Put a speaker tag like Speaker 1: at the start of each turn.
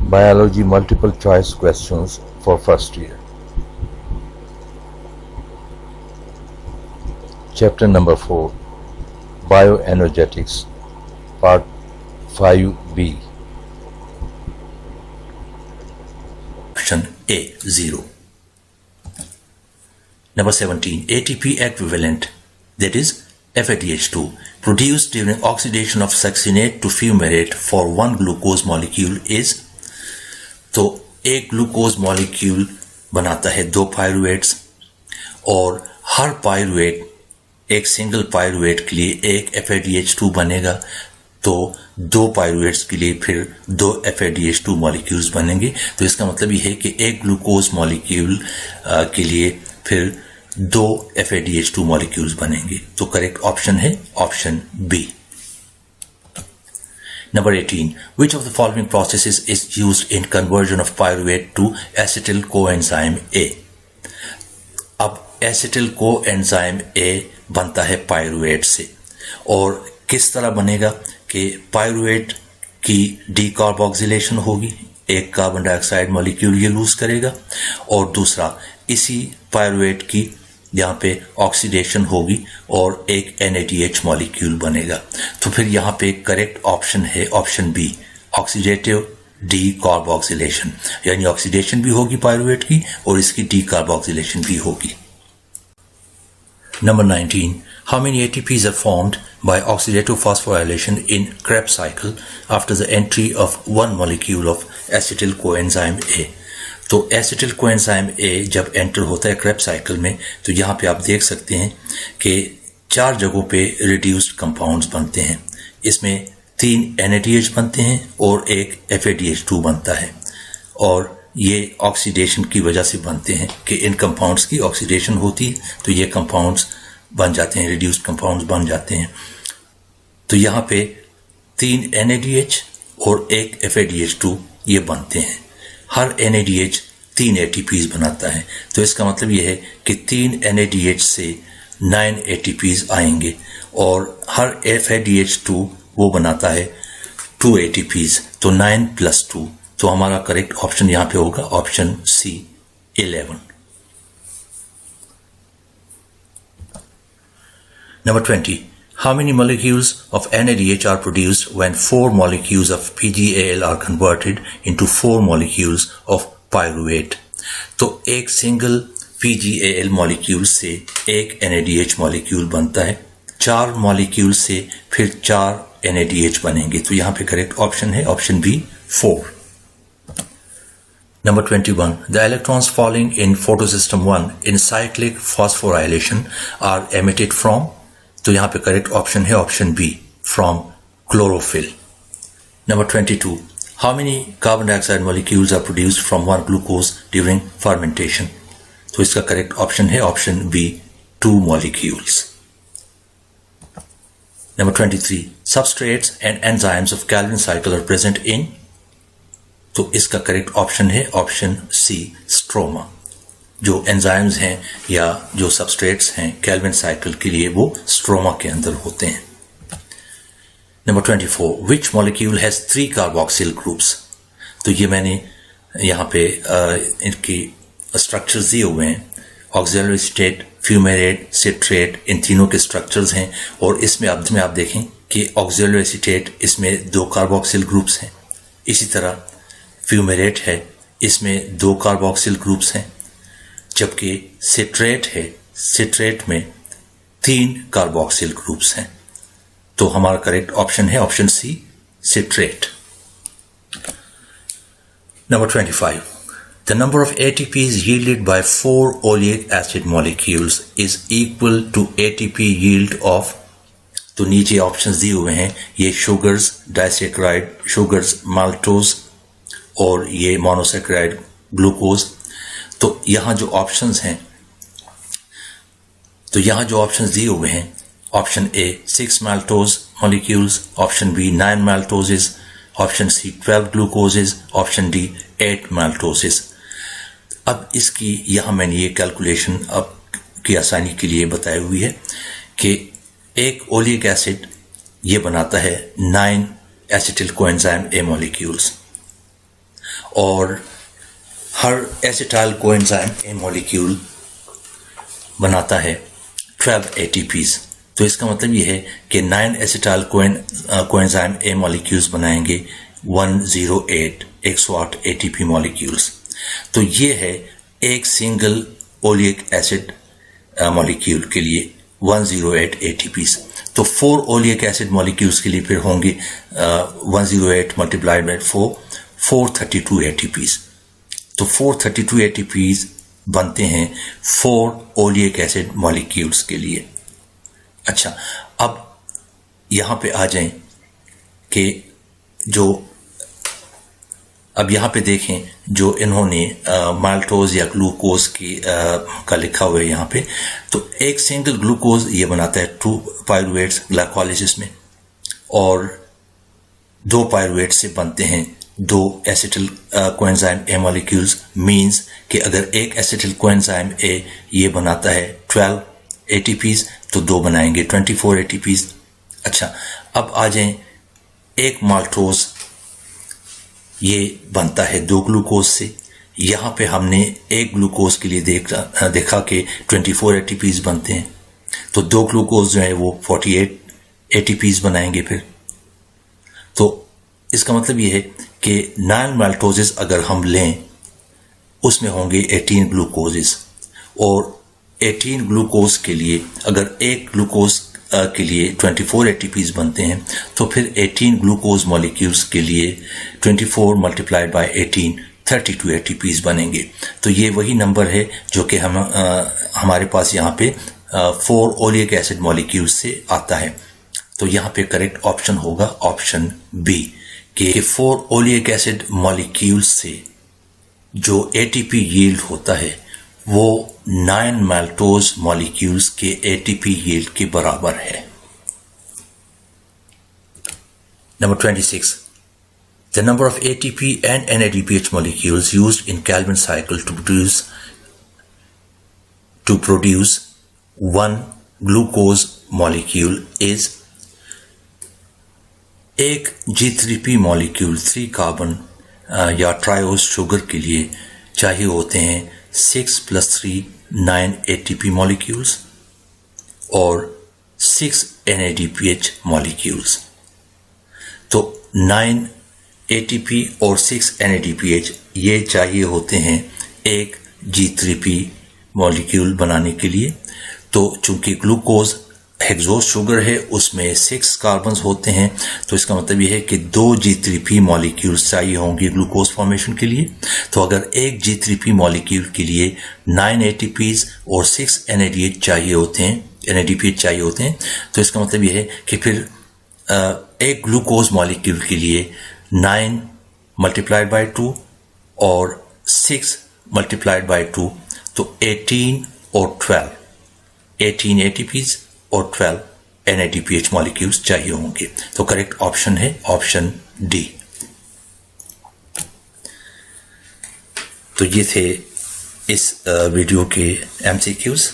Speaker 1: Biology multiple choice questions for first year. Chapter number 4, Bioenergetics, Part 5b.
Speaker 2: Option A, 0. Number 17, ATP equivalent, that is FADH2, produced during oxidation of succinate to fumarate for one glucose molecule is, तो एक glucose molecule बनाता है दो pyruvates और हर pyruvate एक single pyruvate के लिए एक FADH2 बनेगा, तो दो पायरुवेट्स के लिए फिर दो FADH2 मॉलिक्यूल्स बनेंगे। तो इसका मतलब ये है कि एक ग्लूकोज मॉलिक्यूल के लिए फिर दो FADH2 मॉलिक्यूल्स बनेंगे। तो करेक्ट ऑप्शन है option B. Number 18. Which of the following processes is used in conversion of pyruvate to acetyl coenzyme A? अब acetyl coenzyme A बनता है पायरुवेट से, और किस तरह बनेगा कि पायरुवेट की डीकार्बोक्सिलेशन होगी, एक कार्बन डाइऑक्साइड मॉलिक्यूल ये लूज करेगा, और दूसरा इसी पायरुवेट की यहाँ पे ऑक्सीडेशन होगी और एक NADH मॉलिक्यूल बनेगा। तो फिर यहाँ पे करेक्ट ऑप्शन है ऑप्शन बी, ऑक्सीडेटिव डीकार्बोक्सिलेशन, यानी ऑक्सीडेशन भी होगी पायरुवेट की और इसकी डीकार्बोक्सिलेशन भी होगी। Number 19. How many ATPs are formed by oxidative phosphorylation in Krebs cycle after the entry of one molecule of acetyl coenzyme A? तो एसिटिल कोएंजाइम ए जब एंटर होता है क्रेब्स साइकिल में, तो यहाँ पे आप देख सकते हैं कि 4 जगहों पे रिड्यूस्ड कंपाउंड्स बनते हैं। इसमें 3 NADH बनते हैं और एक FADH2 बनता है, और ये ऑक्सीडेशन की वजह से बनते हैं कि इन कंपाउंड्स की ऑक्सीडेशन होती है तो ये कंपाउंड्स बन जाते हैं, रिड्यूस्ड कंपाउंड्स बन जाते हैं। तो यहाँ पे 3 NADH और एक FADH2 ये बनते हैं। हर NADH 3 ATPs बनाता है, तो इसका मतलब यह है कि 3 NADH से 9 ATPs आएंगे, और हर FADH2 वो बनाता है 2 ATPs, तो 9 + 2। तो हमारा करेक्ट ऑप्शन यहाँ पे होगा option C 11। Number 20. How many molecules of NADH are produced when 4 molecules of PGAL are converted into 4 molecules of pyruvate? तो एक सिंगल PGAL मॉलिक्यूल से एक NADH मॉलिक्यूल बनता है, 4 मॉलिक्यूल से फिर 4 NADH बनेंगे। तो यहाँ पे करेक्ट ऑप्शन है option B 4। Number 21. The electrons falling in photosystem 1 in cyclic phosphorylation are emitted from? तो यहाँ पे करेक्ट ऑप्शन है option B from chlorophyll. Number 22. How many carbon dioxide molecules are produced from one glucose during fermentation? तो इसका correct option है option B 2 molecules. Number 23. Substrates and enzymes of Calvin cycle are present in? तो इसका correct option है option सी stroma. जो enzymes हैं या जो सबस्ट्रेट्स हैं कैल्विन साइकिल के लिए वो स्ट्रोमा के अंदर होते हैं। Number 24. Which molecule has 3 carboxyl groups? तो ये मैंने यहाँ पे इनकी स्ट्रक्चर्स दिए हुए हैं, ऑक्सिलरी एसीटेट, फ्यूमेरेट, सिट्रेट, इन तीनों के स्ट्रक्चर्स हैं, और इसमें अब आप देखें कि ऑक्सिलरी एसीटेट इसमें 2 कार्बोक्सिल ग्रुप्स हैं, इसी तरह फ्यूमेरेट है, इसमें 2 कार्बोक्सिल ग्रुप्स हैं, जबकि सिट्रेट है, सिट्रेट में 3 कार्बोक्सिल ग्रुप्स हैं। तो हमारा करेक्ट ऑप्शन है option C citrate. Number 25. The number of ATPs yielded by 4 oleic acid molecules is equal to ATP yield of? तो नीचे ऑप्शंस दिए हुए हैं, ये शुगर्स, डाइसैकराइड शुगर्स, माल्टोज, और ये मोनोसैकराइड ग्लूकोज। तो यहाँ जो ऑप्शंस हैं, तो यहाँ जो ऑप्शंस दिए हुए हैं, option A 6 maltose molecules, option B 9 maltoses, option C 12 glucoses, option D 8 maltoses. अब इसकी यहाँ मैंने ये कैलकुलेशन अब की आसानी के लिए बताई हुई है कि एक ओलिक एसिड ये बनाता है 9 एसिटिल कोएंजाइम ए मॉलिक्यूल्स, और हर एसिटाइल कोएंजाइम ए मॉलिक्यूल बनाता है 12 ATPs। तो इसका मतलब ये है कि 9 एसिटाइल कोएंजाइम ए मॉलिक्यूल्स बनाएंगे 108 ATP मॉलिक्यूल्स। तो ये है एक सिंगल ओलिक एसिड मॉलिक्यूल के लिए 108 ATPs। तो 4 ओलिक एसिड मॉलिक्यूल्स के लिए फिर होंगे 108 मल्टीप्लाइड बाय 4 432 ATPs। तो 432 ATPs बनते हैं 4 ओलिक एसिड मॉलिक्यूल्स के लिए। अच्छा, अब यहां पे आ जाएं कि अब यहां पे देखें जो इन्होंने माल्टोज या ग्लूकोज का लिखा हुआ है यहां पे। तो एक सिंगल ग्लूकोज ये बनाता है 2 पायरुवेट्स ग्लाइकोलाइसिस में, और 2 पायरुवेट से बनते हैं 2 acetyl coenzyme A molecules. Means कि अगर एक एसिटिल कोएंजाइम ए ये बनाता है 12 ATPs तो 2 बनाएंगे 24 ATPs। अच्छा, अब आ जाएं एक माल्टोज ये बनता है 2 ग्लूकोज से। यहां पे हमने एक ग्लूकोज के लिए देखा कि 24 ATPs बनते हैं, तो 2 ग्लूकोज जो है वो 48 ATPs बनाएंगे फिर। तो इसका मतलब ये है कि 9 माल्टोजेस अगर हम लें उसमें होंगे 18 ग्लूकोजेस, और 18 ग्लूकोज के लिए अगर एक ग्लूकोज के लिए 24 ATPs बनते हैं तो फिर 18 ग्लूकोज मॉलिक्यूल्स के लिए 24 मल्टीप्लाइड बाय 18 32 ATPs बनेंगे। तो ये वही नंबर है जो कि हमारे पास यहाँ पे 4 ओलिक एसिड मॉलिक्यूल्स से आता है। तो यहाँ पे करेक्ट ऑप्शन होगा ऑप्शन बी कि 4 ओलिक एसिड मॉलिक्यूल्स से जो ATP यील्ड होता है वो 9 माल्टोज मॉलिक्यूल्स के ATP यील्ड के बराबर है। Number 26. The number of ATP and NADPH molecules used in Calvin cycle to produce one glucose molecule is एक G3P मॉलिक्यूल 3 कार्बन या ट्रायोज शुगर के लिए चाहिए होते हैं 6 + 3 9 ATP मॉलिक्यूल्स और 6 NADPH मॉलिक्यूल्स। तो 9 ATP और 6 NADPH ये चाहिए होते हैं एक G3P मॉलिक्यूल बनाने के लिए। तो चूंकि ग्लूकोज हेक्सोज शुगर है उसमें 6 कार्बन्स होते हैं, तो इसका मतलब यह है कि 2 G3P मॉलिक्यूल्स चाहिए होंगे ग्लूकोज फॉर्मेशन के लिए। तो अगर एक G3P मॉलिक्यूल के लिए 9 ATPs और 6 NADPH चाहिए होते हैं, तो इसका मतलब यह है कि फिर एक ग्लूकोज मॉलिक्यूल के लिए 9 मल्टीप्लाइड बाय 2 और 6 मल्टीप्लाइड बाय 2, तो 18 और 12, 18 ATPs और 12 NADPH मॉलिक्यूल्स चाहिए होंगे। तो करेक्ट ऑप्शन है ऑप्शन डी। तो ये थे इस वीडियो के MCQs।